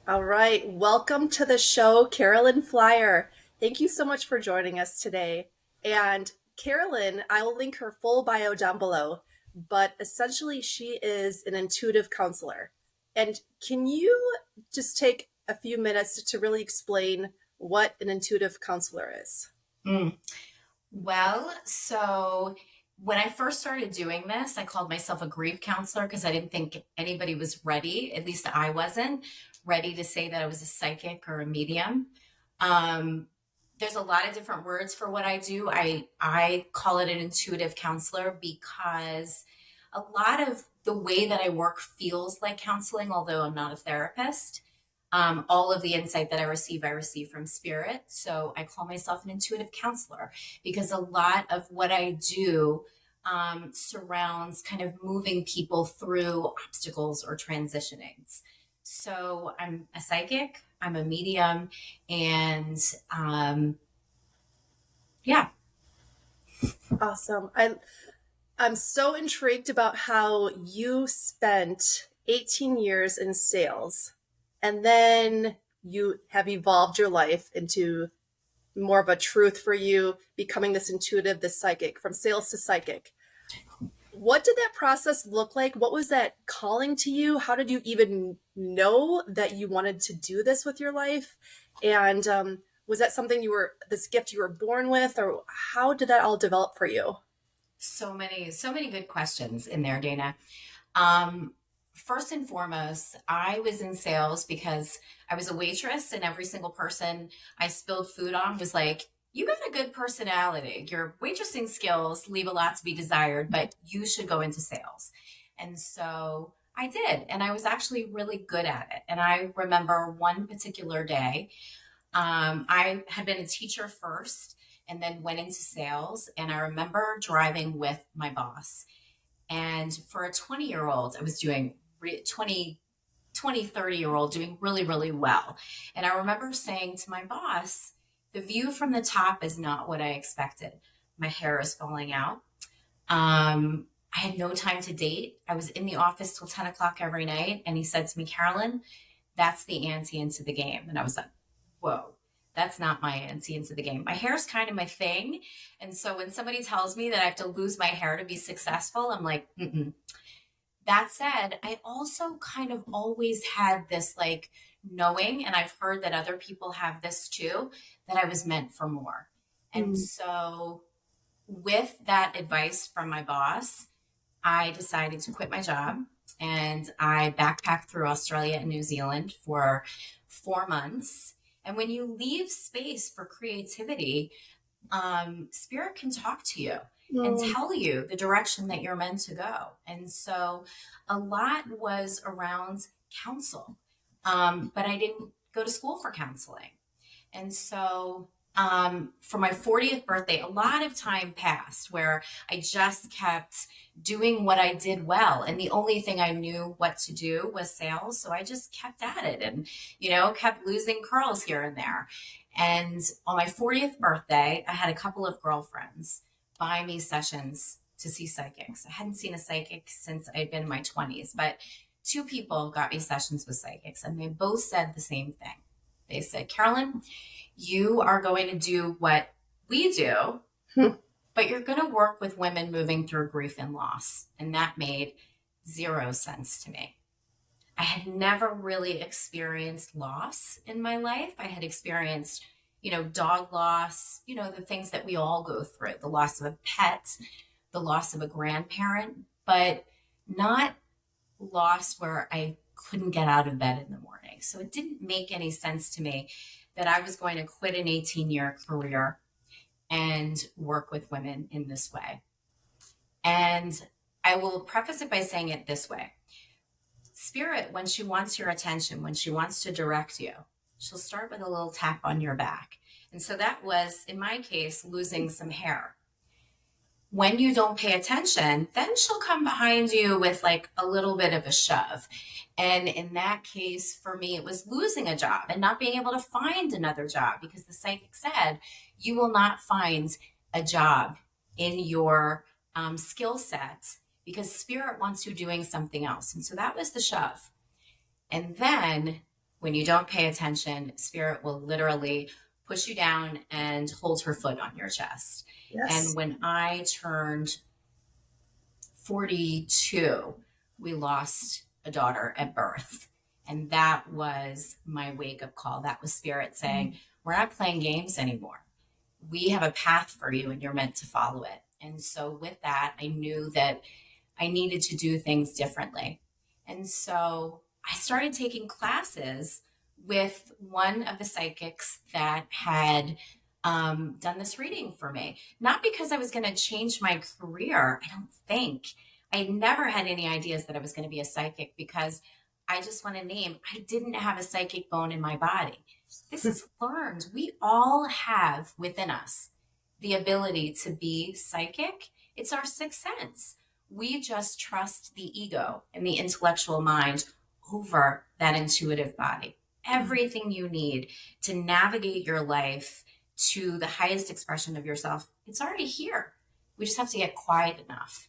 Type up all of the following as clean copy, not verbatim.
All right, welcome to the show, Carolyn Flyer. Thank you so much for joining us today. And Carolyn, I will link her full bio down below, but essentially, she is an intuitive counselor. And can you just take a few minutes to really explain what an intuitive counselor is? Mm. So when I first started doing this, I called myself a grief counselor because I didn't think anybody was ready, at least I wasn't ready to say that I was a psychic or a medium. Um, there's a lot of different words for what I do. I call it an intuitive counselor because a lot of the way that I work feels like counseling, although I'm not a therapist. All of the insight that I receive from spirit. So I call myself an intuitive counselor because a lot of what I do surrounds kind of moving people through obstacles or transitionings. So I'm a psychic, I'm a medium, and yeah. Awesome. I'm so intrigued about how you spent 18 years in sales and then you have evolved your life into more of a truth for you, becoming this intuitive, this psychic, from sales to psychic. What did that process look like? What was that calling to you? How did you even know that you wanted to do this with your life? And was that something this gift you were born with, or how did that all develop for you? So many good questions in there, Dana. Um, First and foremost, I was in sales because I was a waitress, and every single person I spilled food on was like, "You got a good personality. Your waitressing skills leave a lot to be desired, but you should go into sales." And so I did, and I was actually really good at it. And I remember one particular day, I had been a teacher first and then went into sales. And I remember driving with my boss. And for a 20-year old, I was doing 30-year old doing really, really well. And I remember saying to my boss, the view from the top is not what I expected. My hair is falling out. I had no time to date. I was in the office till 10 o'clock every night. And he said to me, Carolyn, that's the ante into the game. And I was like, whoa, that's not my ante into the game. My hair is kind of my thing. And so when somebody tells me that I have to lose my hair to be successful, I'm like, mm-mm. That said, I also kind of always had this like knowing, and I've heard that other people have this too, that I was meant for more. And Mm. so with that advice from my boss, I decided to quit my job and I backpacked through Australia and New Zealand for 4 months. And when you leave space for creativity, spirit can talk to you and Mm. tell you the direction that you're meant to go. And so a lot was around counsel, but I didn't go to school for counseling. And so for my 40th birthday, a lot of time passed where I just kept doing what I did well. And the only thing I knew what to do was sales. So I just kept at it and, kept losing curls here and there. And on my 40th birthday, I had a couple of girlfriends buy me sessions to see psychics. I hadn't seen a psychic since I'd been in my 20s, but two people got me sessions with psychics, and they both said the same thing. They said, Carolyn, you are going to do what we do, Hmm. but you're going to work with women moving through grief and loss. And that made zero sense to me. I had never really experienced loss in my life. I had experienced, dog loss, the things that we all go through, the loss of a pet, the loss of a grandparent, but not loss where I couldn't get out of bed in the morning. So it didn't make any sense to me that I was going to quit an 18-year career and work with women in this way. And I will preface it by saying it this way. Spirit, when she wants your attention, when she wants to direct you, she'll start with a little tap on your back. And so that was, in my case, losing some hair. When you don't pay attention, then she'll come behind you with like a little bit of a shove. And in that case, for me, it was losing a job and not being able to find another job because the psychic said, you will not find a job in your skill set because spirit wants you doing something else. And so that was the shove. And then When you don't pay attention, spirit will literally push you down and hold her foot on your chest. And Yes. when I turned 42, we lost a daughter at birth. And that was my wake up call. That was spirit saying, we're not playing games anymore. We have a path for you and you're meant to follow it. And so with that, I knew that I needed to do things differently. And so I started taking classes with one of the psychics that had done this reading for me. Not because I was going to change my career, I don't think. I never had any ideas that I was going to be a psychic because I just want to name, I didn't have a psychic bone in my body. This is learned. We all have within us the ability to be psychic. It's our sixth sense. We just trust the ego and the intellectual mind over that intuitive body. Everything you need to navigate your life to the highest expression of yourself, it's already here. We just have to get quiet enough.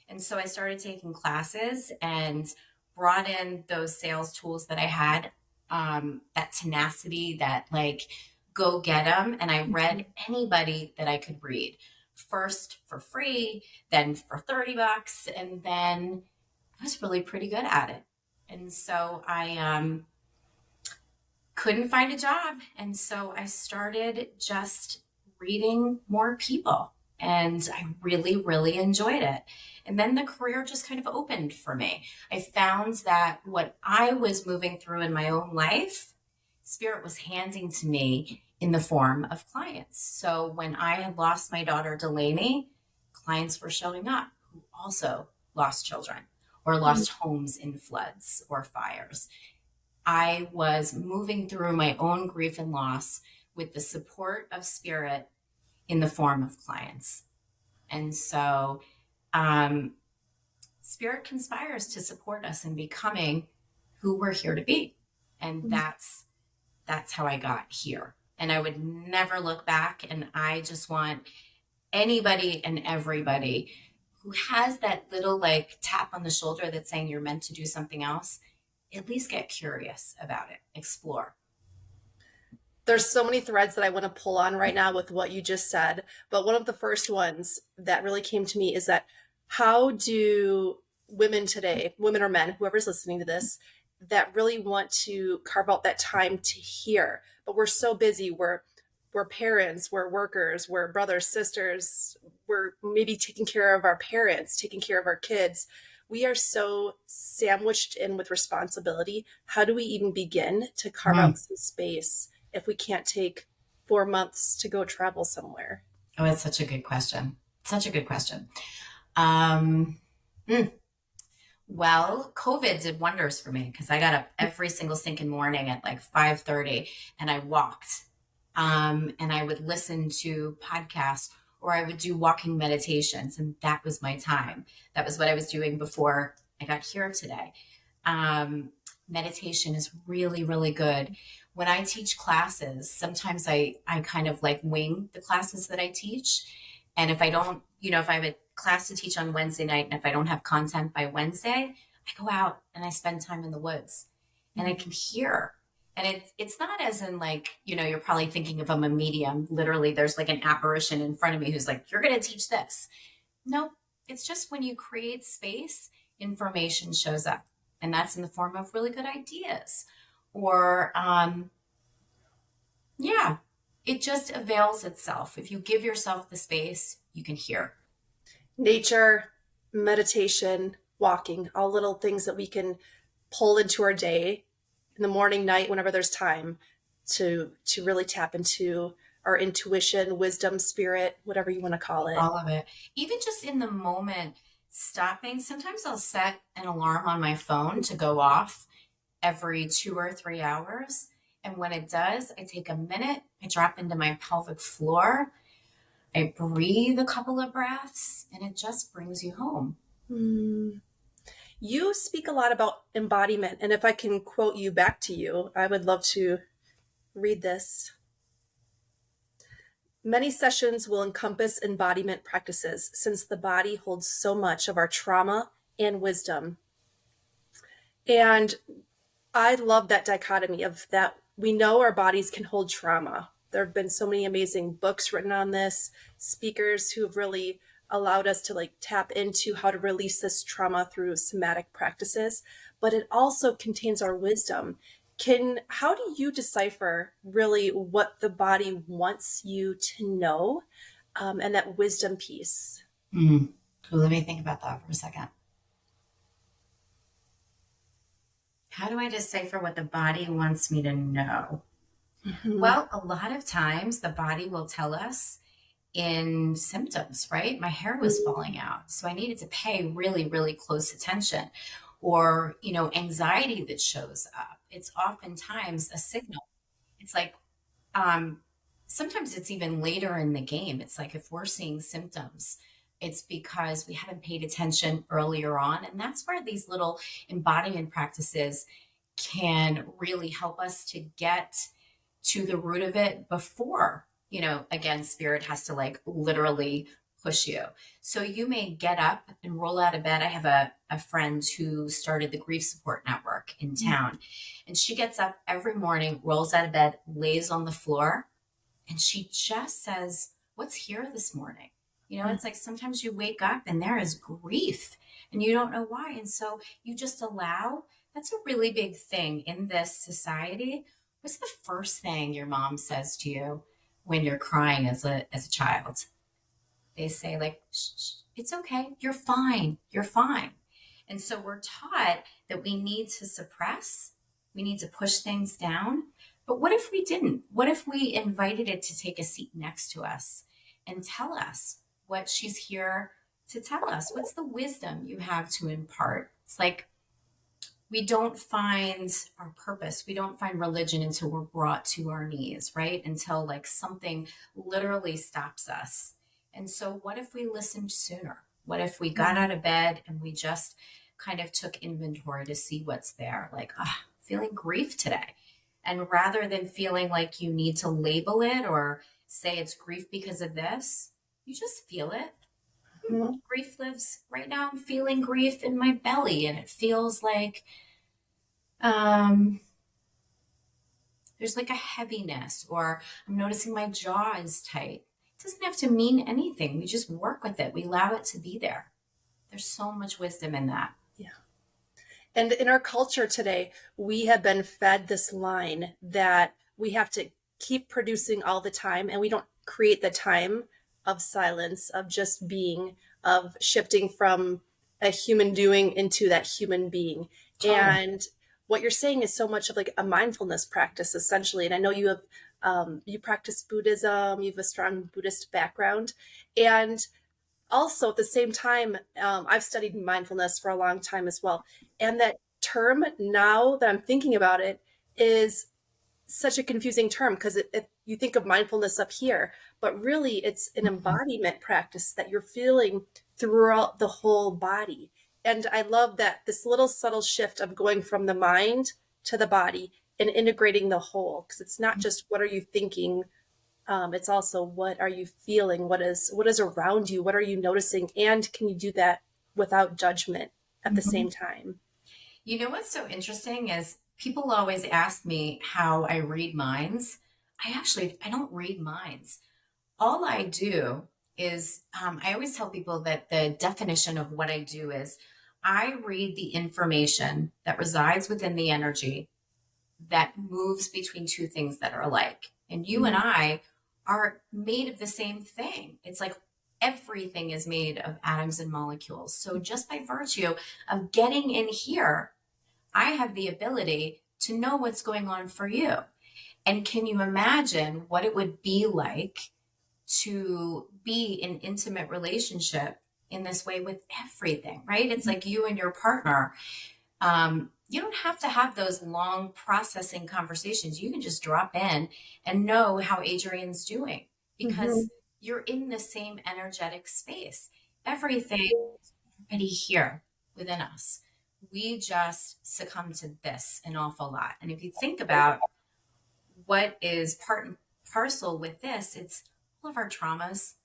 And so I started taking classes and brought in those sales tools that I had, that tenacity, that like go get them. And I read anybody that I could read, first for free, then for $30. And then I was really pretty good at it. And so I couldn't find a job. And so I started just reading more people. And I really, really enjoyed it. And then the career just kind of opened for me. I found that what I was moving through in my own life, Spirit was handing to me in the form of clients. So when I had lost my daughter, Delaney, clients were showing up who also lost children or lost homes in floods or fires. I was moving through my own grief and loss with the support of Spirit in the form of clients. And so Spirit conspires to support us in becoming who we're here to be. And that's how I got here. And I would never look back. And I just want anybody and everybody who has that little like tap on the shoulder that's saying you're meant to do something else, at least get curious about it, explore. There's so many threads that I want to pull on right now with what you just said. But one of the first ones that really came to me is that how do women today, women or men, whoever's listening to this, that really want to carve out that time to hear, but we're so busy. We're parents, we're workers, we're brothers, sisters, we're maybe taking care of our parents, taking care of our kids. We are so sandwiched in with responsibility. How do we even begin to carve out some space if we can't take 4 months to go travel somewhere? Oh, it's such a good question. Such a good question. Um, mm, Well, COVID did wonders for me because I got up every single stinking morning at like 5:30 and I walked. And I would listen to podcasts or I would do walking meditations, and that was my time. That was what I was doing before I got here today. Meditation is really, really good. When I teach classes, sometimes I kind of like wing the classes that I teach. And if I don't, if I have a class to teach on Wednesday night and if I don't have content by Wednesday, I go out and I spend time in the woods and I can hear. And it's not as in like, you're probably thinking if I'm a medium, literally there's like an apparition in front of me who's like, you're going to teach this. No, it's just when you create space, information shows up. And that's in the form of really good ideas. Or, yeah, it just avails itself. If you give yourself the space, you can hear. Nature, meditation, walking, all little things that we can pull into our day in the morning, night, whenever there's time to really tap into our intuition, wisdom, spirit, whatever you want to call it. All of it. Even just in the moment, stopping. Sometimes I'll set an alarm on my phone to go off every 2 or 3 hours. And when it does, I take a minute, I drop into my pelvic floor, I breathe a couple of breaths, and it just brings you home. You speak a lot about embodiment. And if I can quote you back to you, I would love to read this. Many sessions will encompass embodiment practices since the body holds so much of our trauma and wisdom. And I love that dichotomy of that we know our bodies can hold trauma. There have been so many amazing books written on this, speakers who have really allowed us to like tap into how to release this trauma through somatic practices, but it also contains our wisdom. Can how do you decipher really what the body wants you to know, and that wisdom piece? Mm. Well, let me think about that for a second. How do I decipher what the body wants me to know? Mhm. Well, a lot of times the body will tell us in symptoms, right? My hair was falling out, so I needed to pay really, really close attention. Or, anxiety that shows up. It's oftentimes a signal. It's like, um, sometimes it's even later in the game. It's like if we're seeing symptoms, it's because we haven't paid attention earlier on. And that's where these little embodiment practices can really help us to get to the root of it before, again, spirit has to like literally push you. So you may get up and roll out of bed. I have a friend who started the grief support network in town, and she gets up every morning, rolls out of bed, lays on the floor, and she just says, "What's here this morning?" It's like sometimes you wake up and there is grief and you don't know why. And so you just allow. That's a really big thing in this society. What's the first thing your mom says to you when you're crying as a child? They say, like, shh, shh, it's okay. You're fine. You're fine. And so we're taught that we need to suppress, we need to push things down. But what if we didn't? What if we invited it to take a seat next to us and tell us what she's here to tell us? What's the wisdom you have to impart? It's like we don't find our purpose. We don't find religion until we're brought to our knees, right? Until like something literally stops us. And so, what if we listened sooner? What if we got out of bed and we just kind of took inventory to see what's there? Like, feeling grief today. And rather than feeling like you need to label it or say it's grief because of this, you just feel it. Mhm. Grief lives right now. I'm feeling grief in my belly, and it feels like um, there's like a heaviness, or I'm noticing my jaw is tight. It doesn't have to mean anything. We just work with it. We allow it to be there. There's so much wisdom in that. Yeah. And in our culture today, we have been fed this line that we have to keep producing all the time, and we don't create the time of silence, of just being, of shifting from a human doing into that human being. Totally. And what you're saying is so much of like a mindfulness practice, essentially. And I know you have, you practice Buddhism, you have a strong Buddhist background. And also at the same time, I've studied mindfulness for a long time as well. And that term, now that I'm thinking about it, is such a confusing term because you think of mindfulness up here, but really it's an Mhm. embodiment practice that you're feeling throughout the whole body. And I love that this little subtle shift of going from the mind to the body and integrating the whole, because it's not just what are you thinking, it's also what are you feeling, what is around you, what are you noticing, and can you do that without judgment at the Mhm. same time? What's so interesting is people always ask me how I read minds. I don't read minds. All I do is, I always tell people that the definition of what I do is I read the information that resides within the energy that moves between two things that are alike. And you and Mhm. I are made of the same thing. It's like everything is made of atoms and molecules. So just by virtue of getting in here, I have the ability to know what's going on for you. And can you imagine what it would be like to be in intimate relationship in this way with everything, right? It's like you and your partner. You don't have to have those long processing conversations. You can just drop in and know how Adrian's doing Mhm. because you're in the same energetic space. Everything is already here within us. We just succumb to this an awful lot. And if you think about what is part and parcel with this, it's all of our traumas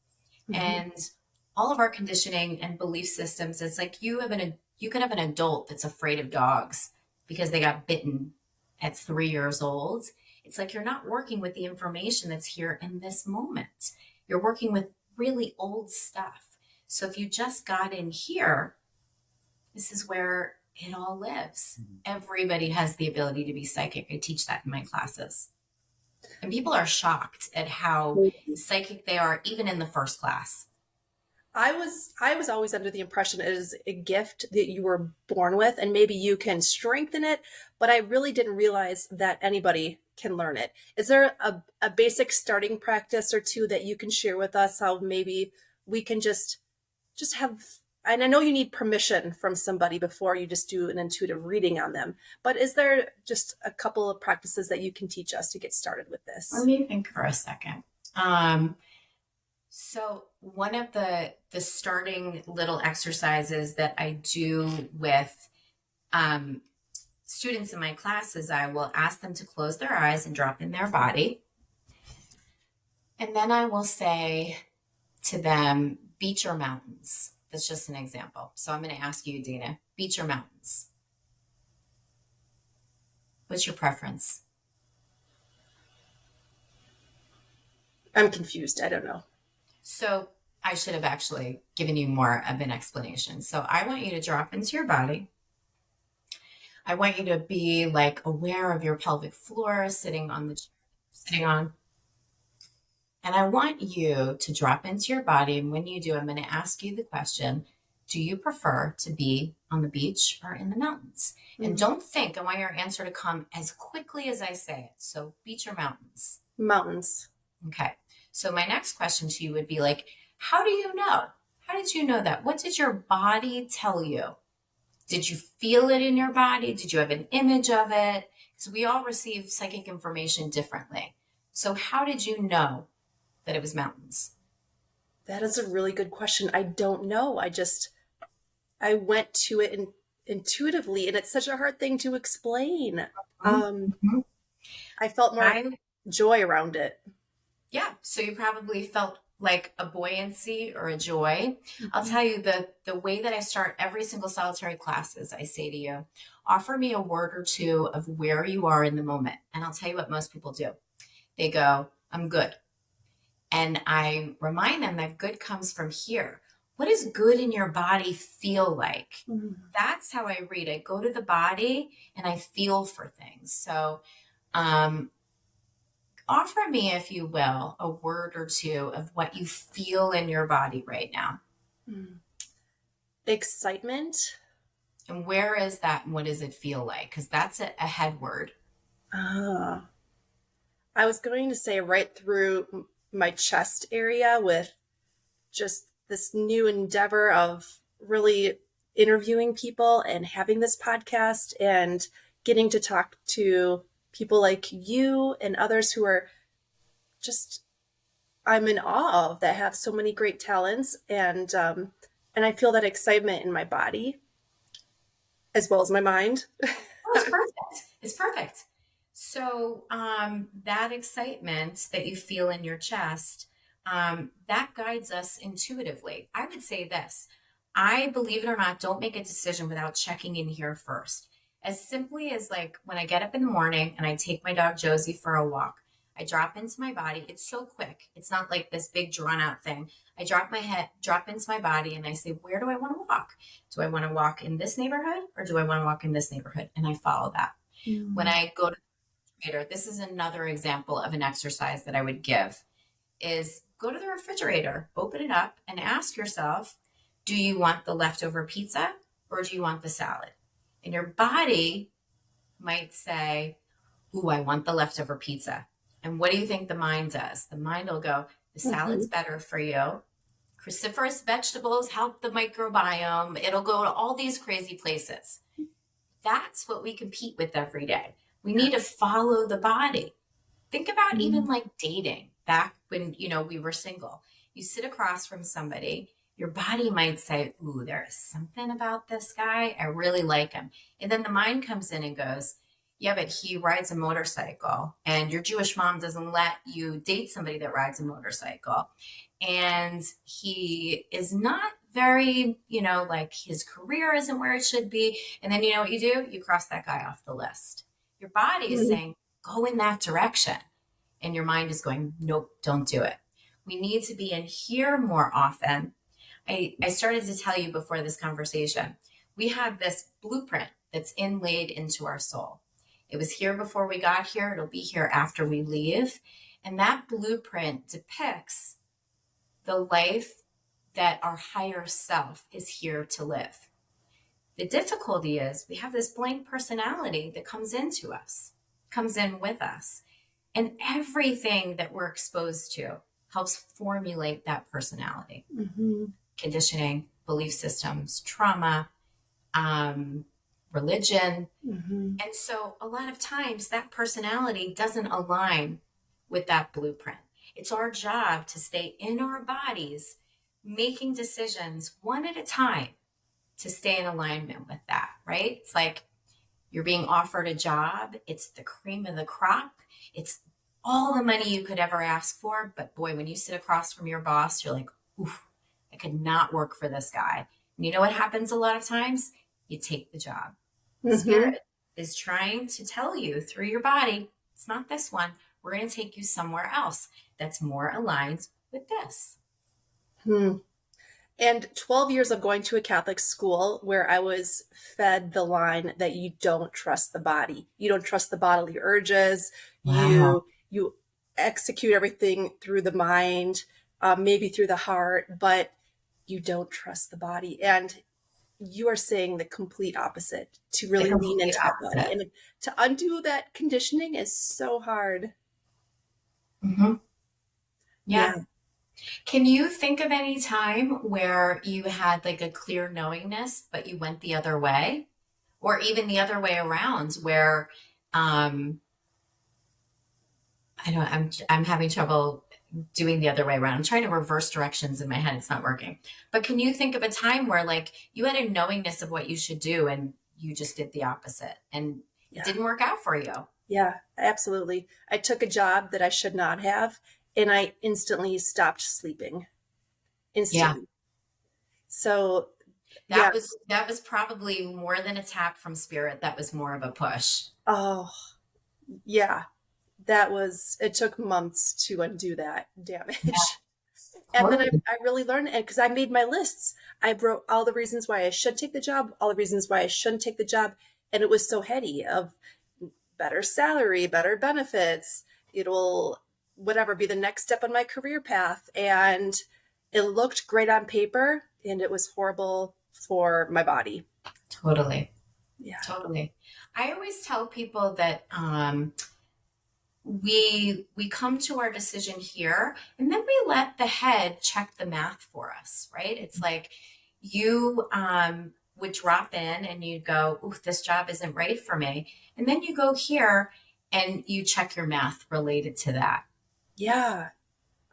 Mhm. and all of our conditioning and belief systems. It's like you could have an adult that's afraid of dogs, because they got bitten at 3 years old. It's like you're not working with the information that's here in this moment. You're working with really old stuff. So if you just got in here, this is where it all lives. Everybody has the ability to be psychic. I teach that in my classes. And people are shocked at how psychic they are, even in the first class. I was always under the impression it is a gift that you were born with and maybe you can strengthen it, but I really didn't realize that anybody can learn it. Is there a basic starting practice or two that you can share with us how maybe we can just have, and I know you need permission from somebody before you just do an intuitive reading on them, but is there just a couple of practices that you can teach us to get started with this? Let me think for a second. So one of the starting little exercises that I do with students in my classes, I will ask them to close their eyes and drop in their body. And then I will say to them, beach or mountains. That's just an example. So I'm going to ask you, Dina, beach or mountains? What's your preference? I'm confused. I don't know. So I should have actually given you more of an explanation. So I want you to drop into your body. I want you to be like aware of your pelvic floor sitting on the chair sitting on. And I want you to drop into your body. And when you do, I'm going to ask you the question, do you prefer to be on the beach or in the mountains? Mm-hmm. And don't think, I want your answer to come as quickly as I say it. So beach or mountains? Mountains. Okay. So my next question to you would be like, how do you know? How did you know that? What did your body tell you? Did you feel it in your body? Did you have an image of it? Because we all receive psychic information differently. So how did you know that it was mountains? That is a really good question. I don't know. I went to it intuitively, and it's such a hard thing to explain. Mm-hmm. I felt more joy around it. Yeah. So you probably felt like a buoyancy or a joy. Mm-hmm. I'll tell you the way that I start every single solitary class is I say to you, offer me a word or two of where you are in the moment. And I'll tell you what most people do. They go, I'm good. And I remind them that good comes from here. What does good in your body feel like? Mm-hmm. That's how I read. I go to the body and I feel for things. So offer me, if you will, a word or two of what you feel in your body right now. Excitement. And where is that and what does it feel like? Because that's a head word. I was going to say right through my chest area with just this new endeavor of really interviewing people and having this podcast and getting to talk to people like you and others who are just, I'm in awe of, that have so many great talents. And I feel that excitement in my body as well as my mind. Oh, it's perfect. It's perfect. So that excitement that you feel in your chest, that guides us intuitively. I would say this, I, believe it or not, don't make a decision without checking in here first. As simply as like when I get up in the morning and I take my dog Josie for a walk, I drop into my body. It's so quick. It's not like this big drawn out thing. I drop into my body and I say, where do I want to walk? Do I want to walk in this neighborhood or do I want to walk in this neighborhood? And I follow that. Mm-hmm. When I go to the refrigerator, this is another example of an exercise that I would give, is go to the refrigerator, open it up and ask yourself, do you want the leftover pizza or do you want the salad? And your body might say, ooh, I want the leftover pizza. And what do you think the mind does? The mind will go, the salad's better for you. Cruciferous vegetables help the microbiome. It'll go to all these crazy places. That's what we compete with every day. We need to follow the body. Think about even like dating back when, we were single. You sit across from somebody, your body might say, ooh, there is something about this guy. I really like him. And then the mind comes in and goes, yeah, but he rides a motorcycle and your Jewish mom doesn't let you date somebody that rides a motorcycle. And he is not very, like his career isn't where it should be. And then you know what you do? You cross that guy off the list. Your body is Mhm. saying, go in that direction. And your mind is going, nope, don't do it. We need to be in here more often. I started to tell you before this conversation, we have this blueprint that's inlaid into our soul. It was here before we got here, it'll be here after we leave. And that blueprint depicts the life that our higher self is here to live. The difficulty is we have this blank personality that comes into us, comes in with us. And everything that we're exposed to helps formulate that personality. Mhm. Conditioning, belief systems, trauma, um, religion. Mhm. And so a lot of times that personality doesn't align with that blueprint. It's our job to stay in our bodies, making decisions one at a time to stay in alignment with that, right? It's like you're being offered a job, it's the cream of the crop, it's all the money you could ever ask for. But boy, when you sit across from your boss, you're like, oof, I could not work for this guy. And you know what happens a lot of times? You take the job. Mhm. Spirit is trying to tell you through your body, it's not this one. We're going to take you somewhere else that's more aligned with this. Hmm. And 12 years of going to a Catholic school where I was fed the line that you don't trust the body. You don't trust the bodily urges. Wow. You execute everything through the mind, maybe through the heart, but you don't trust the body. And you are saying the complete opposite, to The really lean complete into that body. opposite. And to undo that conditioning is so hard. Hmm. Yeah. Yeah. Can you think of any time where you had like a clear knowingness, but you went the other way? Or even the other way around where um I don't I'm having trouble doing the other way around. I'm trying to reverse directions in my head. It's not working. But can you think of a time where like you had a knowingness of what you should do and you just did the opposite and it Yeah. didn't work out for you? Yeah, absolutely. I took a job that I should not have, and I instantly stopped sleeping. Yeah. Instantly. So, yeah. That was probably more than a tap from spirit. That was more of a push. Oh, yeah. It took months to undo that Yeah, damage. And then totally. I really learned it because I made my lists. I wrote all the reasons why I should take the job, all the reasons why I shouldn't take the job. And it was so heady of better salary, better benefits. It'll, whatever, be the next step on my career path. And it looked great on paper and it was horrible for my body. Totally. Yeah. Totally. I always tell people that we come to our decision here and then we let the head check the math for us, right? It's like you would drop in and you'd go, ooh, this job isn't right for me. And then you go here and you check your math related to that. Yeah.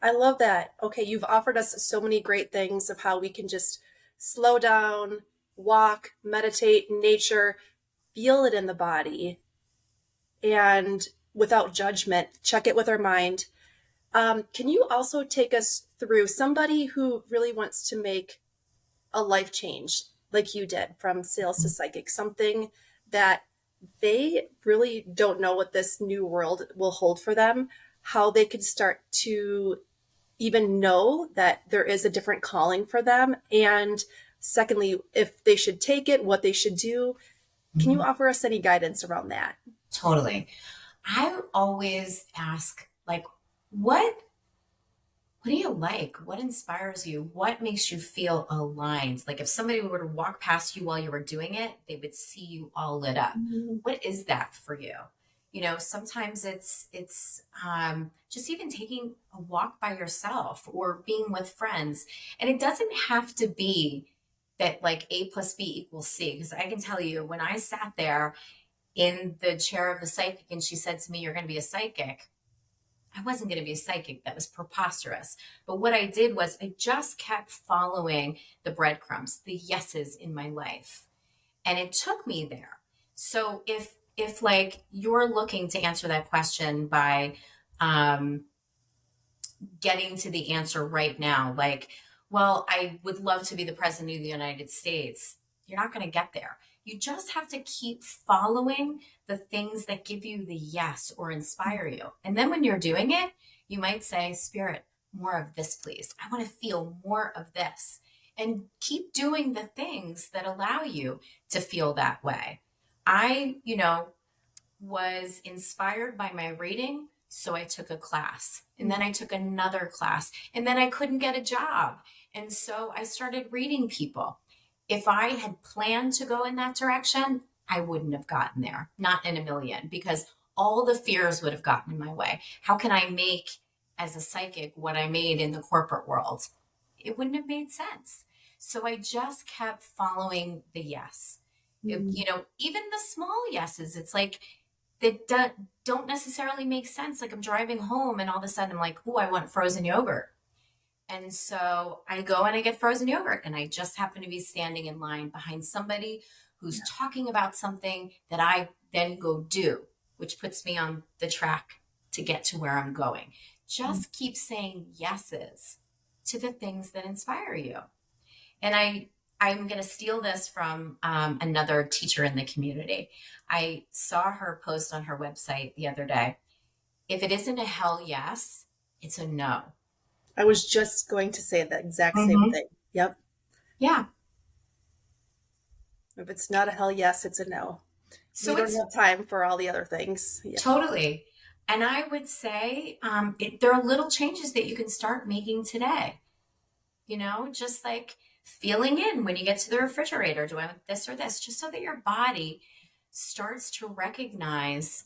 I love that. Okay. You've offered us so many great things of how we can just slow down, walk, meditate in nature, feel it in the body, and without judgment, check it with our mind. Can you also take us through somebody who really wants to make a life change like you did from sales to psychic, something that they really don't know what this new world will hold for them, how they could start to even know that there is a different calling for them, and secondly, if they should take it, what they should do. Can you Mhm. offer us any guidance around that? Totally. I always ask, like, what do you like? What inspires you? What makes you feel aligned? Like if somebody were to walk past you while you were doing it, they would see you all lit up. Mhm. What is that for you? Sometimes it's just even taking a walk by yourself or being with friends, and it doesn't have to be that like A plus B equals C. Because I can tell you, when I sat there in the chair of the psychic and she said to me, "You're going to be a psychic." I wasn't going to be a psychic. That was preposterous. But what I did was I just kept following the breadcrumbs, the yeses in my life. And it took me there. So if like you're looking to answer that question by um getting to the answer right now, like well, I would love to be the president of the United States. You're not going to get there. You just have to keep following the things that give you the yes or inspire you. And then when you're doing it, you might say, Spirit, more of this, please. I want to feel more of this. And keep doing the things that allow you to feel that way. I, was inspired by my reading. So I took a class and then I took another class and then I couldn't get a job. And so I started reading people. If I had planned to go in that direction, I wouldn't have gotten there, not in a million, because all the fears would have gotten in my way. How can I make as a psychic what I made in the corporate world? It wouldn't have made sense. So I just kept following the yes. Even the small yeses, it's like that don't necessarily make sense. Like I'm driving home and all of a sudden I'm like, oh, I want frozen yogurt. And so I go and I get frozen yogurt and I just happen to be standing in line behind somebody who's talking about something that I then go do, which puts me on the track to get to where I'm going. Just keep saying yeses to the things that inspire you. And I'm going to steal this from another teacher in the community. I saw her post on her website the other day. If it isn't a hell yes, it's a no. I was just going to say the exact same Mm-hmm. thing. Yep. Yeah. If it's not a hell yes, it's a no. So We it's don't have time for all the other things. Yeah. totally. And I would say there are little changes that you can start making today. Just like feeling in when you get to the refrigerator, do I want this or this? Just so that your body starts to recognize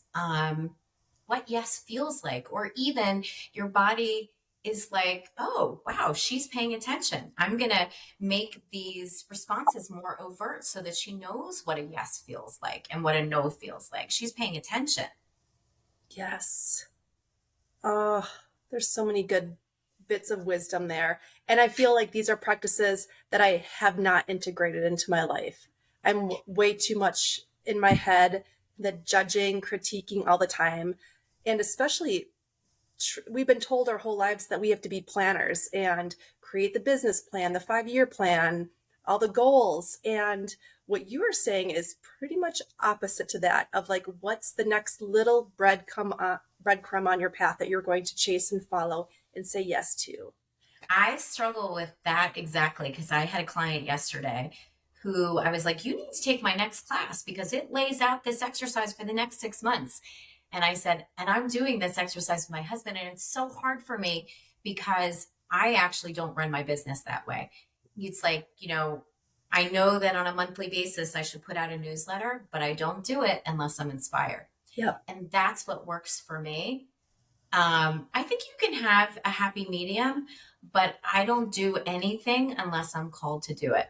what yes feels like, or even your body is like, oh, wow, she's paying attention. I'm going to make these responses more overt so that she knows what a yes feels like and what a no feels like. She's paying attention. Yes. Oh, there's so many good bits of wisdom there. And I feel like these are practices that I have not integrated into my life. I'm way too much in my head, the judging, critiquing all the time. And especially, we've been told our whole lives that we have to be planners and create the business plan, the 5-year plan, all the goals. And what you are saying is pretty much opposite to that, of like, what's the next little breadcrumb on your path that you're going to chase and follow and say yes to. I struggle with that exactly because I had a client yesterday who I was like, you need to take my next class because it lays out this exercise for the next 6 months. And I said, and I'm doing this exercise with my husband, and it's so hard for me because I actually don't run my business that way. It's like, I know that on a monthly basis I should put out a newsletter, but I don't do it unless I'm inspired. Yeah. And that's what works for me. I think you can have a happy medium, but I don't do anything unless I'm called to do it.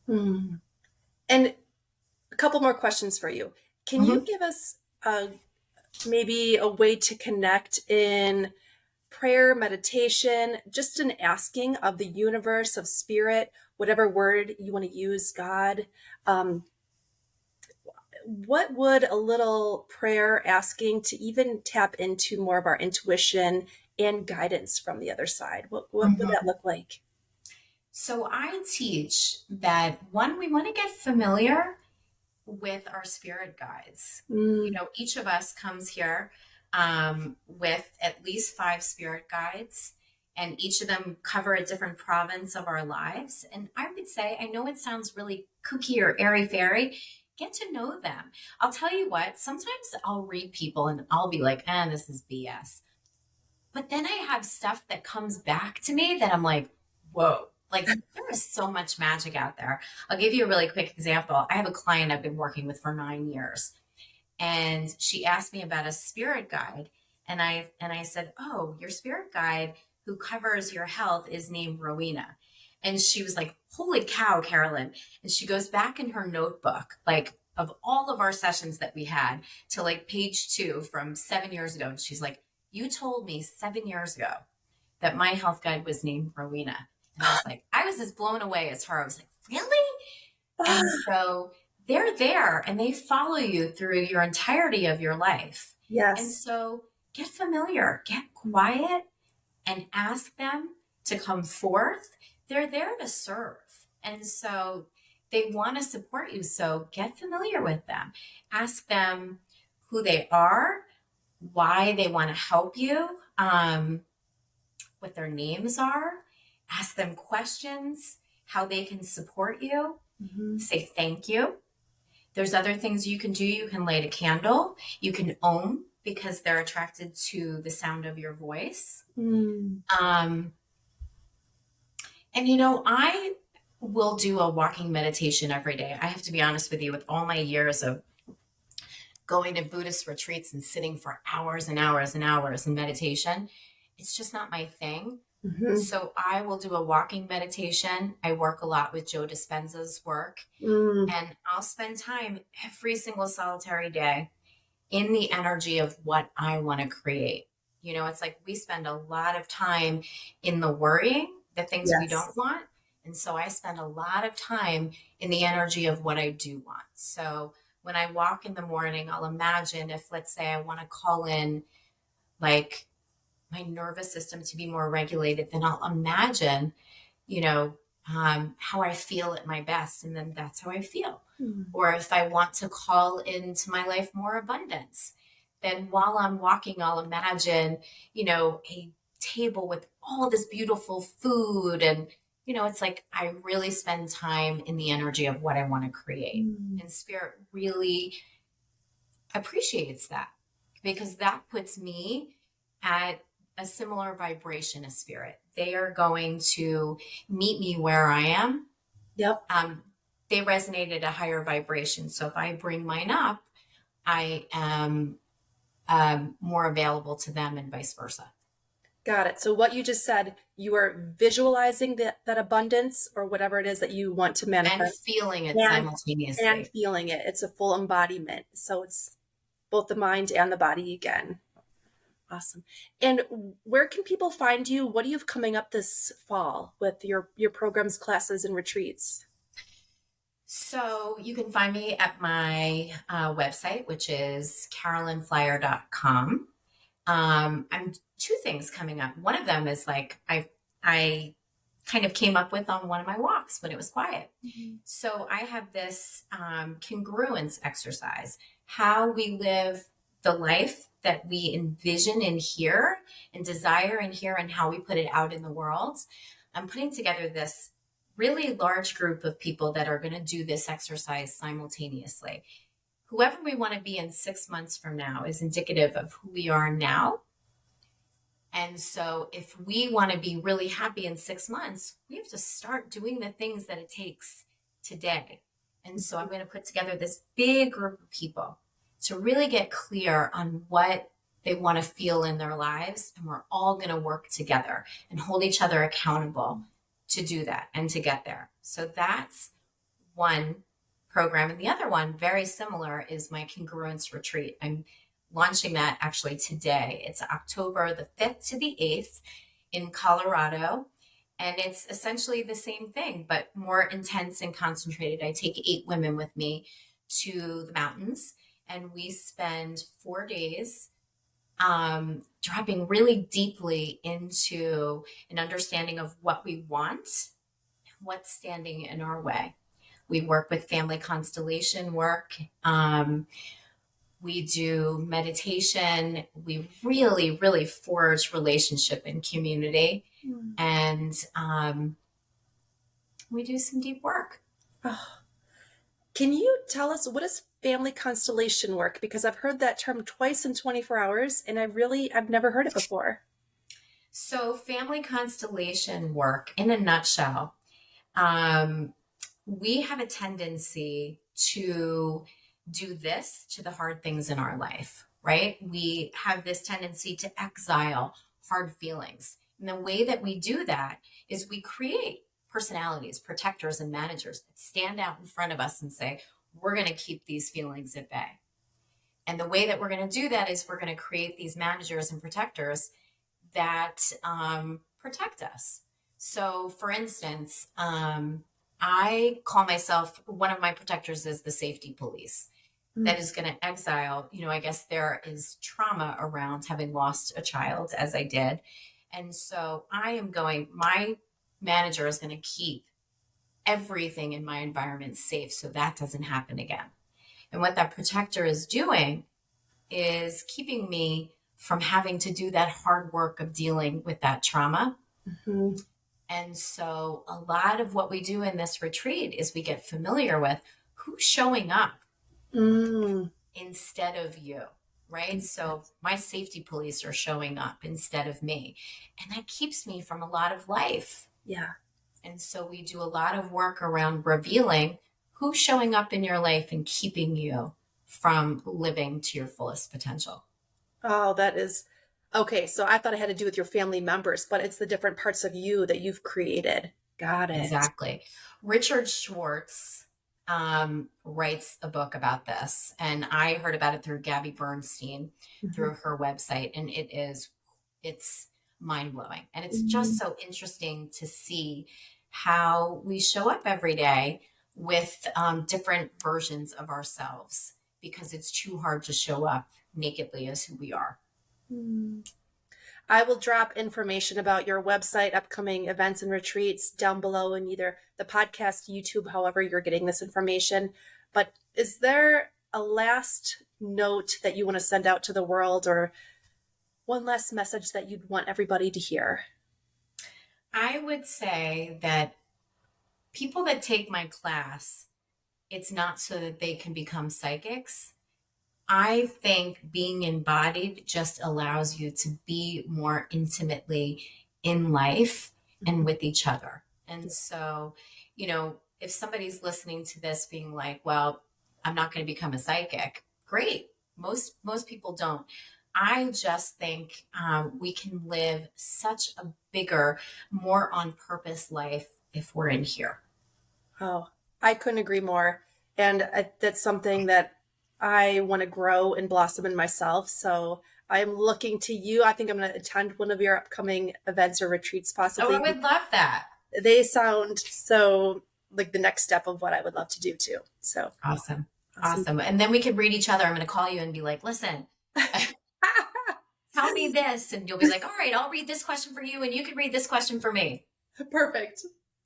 And a couple more questions for you. Can you give us maybe a way to connect in prayer, meditation, just an asking of the universe, of spirit, whatever word you want to use, God? What would a little prayer asking to even tap into more of our intuition and guidance from the other side? What would that look like? So I teach that one, we want to get familiar with our spirit guides. Each of us comes here with at least 5 spirit guides, and each of them cover a different province of our lives. And I would say, I know it sounds really kooky or airy fairy. Get to know them. I'll tell you what, sometimes I'll read people and I'll be like, this is BS. But then I have stuff that comes back to me that I'm like, whoa, like there is so much magic out there. I'll give you a really quick example. I have a client I've been working with for 9 years, and she asked me about a spirit guide. And I said, oh, your spirit guide who covers your health is named Rowena. And she was like, holy cow, Carolyn. And she goes back in her notebook, like of all of our sessions that we had, to like page 2 from 7 years ago. And she's like, you told me 7 years ago that my health guide was named Rowena. And I was like, I was as blown away as her. I was like, really? And so they're there and they follow you through your entirety of your life. Yes. And so get familiar, get quiet, and ask them to come forth they're there to serve. And so they want to support you. So get familiar with them. Ask them who they are, why they want to help you, what their names are. Ask them questions, how they can support you. Mm-hmm. Say thank you. There's other things you can do. You can light a candle. You can own because they're attracted to the sound of your voice. Mm. Um, and, I will do a walking meditation every day. I have to be honest with you, with all my years of going to Buddhist retreats and sitting for hours and hours and hours in meditation, it's just not my thing. Mm-hmm. So I will do a walking meditation. I work a lot with Joe Dispenza's work, Mm. and I'll spend time every single solitary day in the energy of what I want to create. It's like we spend a lot of time in the worrying, the things we Yes. don't want. And so I spend a lot of time in the energy of what I do want. So when I walk in the morning, I'll imagine if, let's say, I want to call in like my nervous system to be more regulated, then I'll imagine, you know, how I feel at my best. And then that's how I feel. Mm. Or if I want to call into my life more abundance, then while I'm walking, I'll imagine, a table with all this beautiful food. And, it's like I really spend time in the energy of what I want to create. Mm. And spirit really appreciates that because that puts me at a similar vibration as spirit. They are going to meet me where I am. Yep. They resonate at a higher vibration. So if I bring mine up, I am more available to them and vice versa. Got it. So what you just said, you are visualizing that abundance or whatever it is that you want to And manifest feeling it and simultaneously. feeling it. It's a full embodiment. So it's both the mind and the body again. Awesome. And where can people find you? What do you have coming up this fall with your programs, classes, and retreats? So you can find me at my website, which is carolynflyer.com. I'm two things coming up. One of them is like I kind of came up with on one of my walks when it was quiet. Mm-hmm. So I have this congruence exercise, how we live the life that we envision in here and desire in here and how we put it out in the world. I'm putting together this really large group of people that are going to do this exercise simultaneously. Whoever we want to be in 6 months from now is indicative of who we are now. And so if we want to be really happy in 6 months, we have to start doing the things that it takes today. And so I'm going to put together this big group of people to really get clear on what they want to feel in their lives. And we're all going to work together and hold each other accountable to do that and to get there. So that's one program. And the other one, very similar, is my congruence retreat. I'm launching that actually today. It's October the 5th to the 8th in Colorado. And it's essentially the same thing, but more intense and concentrated. I take 8 women with me to the mountains, and we spend 4 days dropping really deeply into an understanding of what we want, what's standing in our way. We work with family constellation work. We do meditation. We really, really forge relationship and community. Mm. And we do some deep work. Oh. Can you tell us, what is family constellation work? Because I've heard that term twice in 24 hours and I've never heard it before. So family constellation work, in a nutshell, we have a tendency to do this to the hard things in our life, right? We have this tendency to exile hard feelings. And the way that we do that is we create personalities, protectors, and managers that stand out in front of us and say, we're going to keep these feelings at bay. And the way that we're going to do that is we're going to create these managers and protectors that protect us. So, for instance, I call myself, one of my protectors is the safety police. That is going to exile, I guess there is trauma around having lost a child, as I did. And so I am going, my manager is going to keep everything in my environment safe so that doesn't happen again. And what that protector is doing is keeping me from having to do that hard work of dealing with that trauma. Mhm. And so a lot of what we do in this retreat is we get familiar with who's showing up Mm. instead of you, right? So my safety police are showing up instead of me. And that keeps me from a lot of life. Yeah. And so we do a lot of work around revealing who's showing up in your life and keeping you from living to your fullest potential. Oh, that is okay. So I thought it had to do with your family members, but it's the different parts of you that you've created. Got it. Exactly. Richard Schwartz writes a book about this, and I heard about it through Gabby Bernstein Mhm. through her website, and it's mind blowing, and it's just Mhm. so interesting to see how we show up every day with different versions of ourselves because it's too hard to show up nakedly as who we are. Mm. I will drop information about your website, upcoming events and retreats down below in either the podcast, YouTube, however you're getting this information. But is there a last note that you want to send out to the world or one last message that you'd want everybody to hear? I would say that people that take my class, it's not so that they can become psychics. I think being embodied just allows you to be more intimately in life and with each other. And so, if somebody's listening to this being like, well, I'm not going to become a psychic, great. Most people don't. I just think we can live such a bigger, more on purpose life if we're in here. Oh, I couldn't agree more. And that's something that I want to grow and blossom in myself. So I'm looking to you. I think I'm going to attend one of your upcoming events or retreats, Oh, I possibly. would love that. They sound so like the next step of what I would love to do too. So Awesome. awesome. Awesome. And then we could read each other. I'm going to call you and be like, listen, tell me this. And you'll be like, all right, I'll read this question for you. And you can read this question for me. Perfect.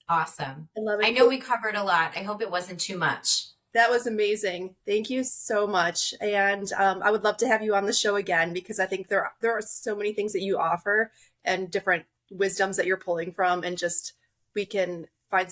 Awesome. I love I it. know we covered a lot. I hope it wasn't too much. That was amazing. Thank you so much. And I would love to have you on the show again because I think there are so many things that you offer and different wisdoms that you're pulling from, and just we can find some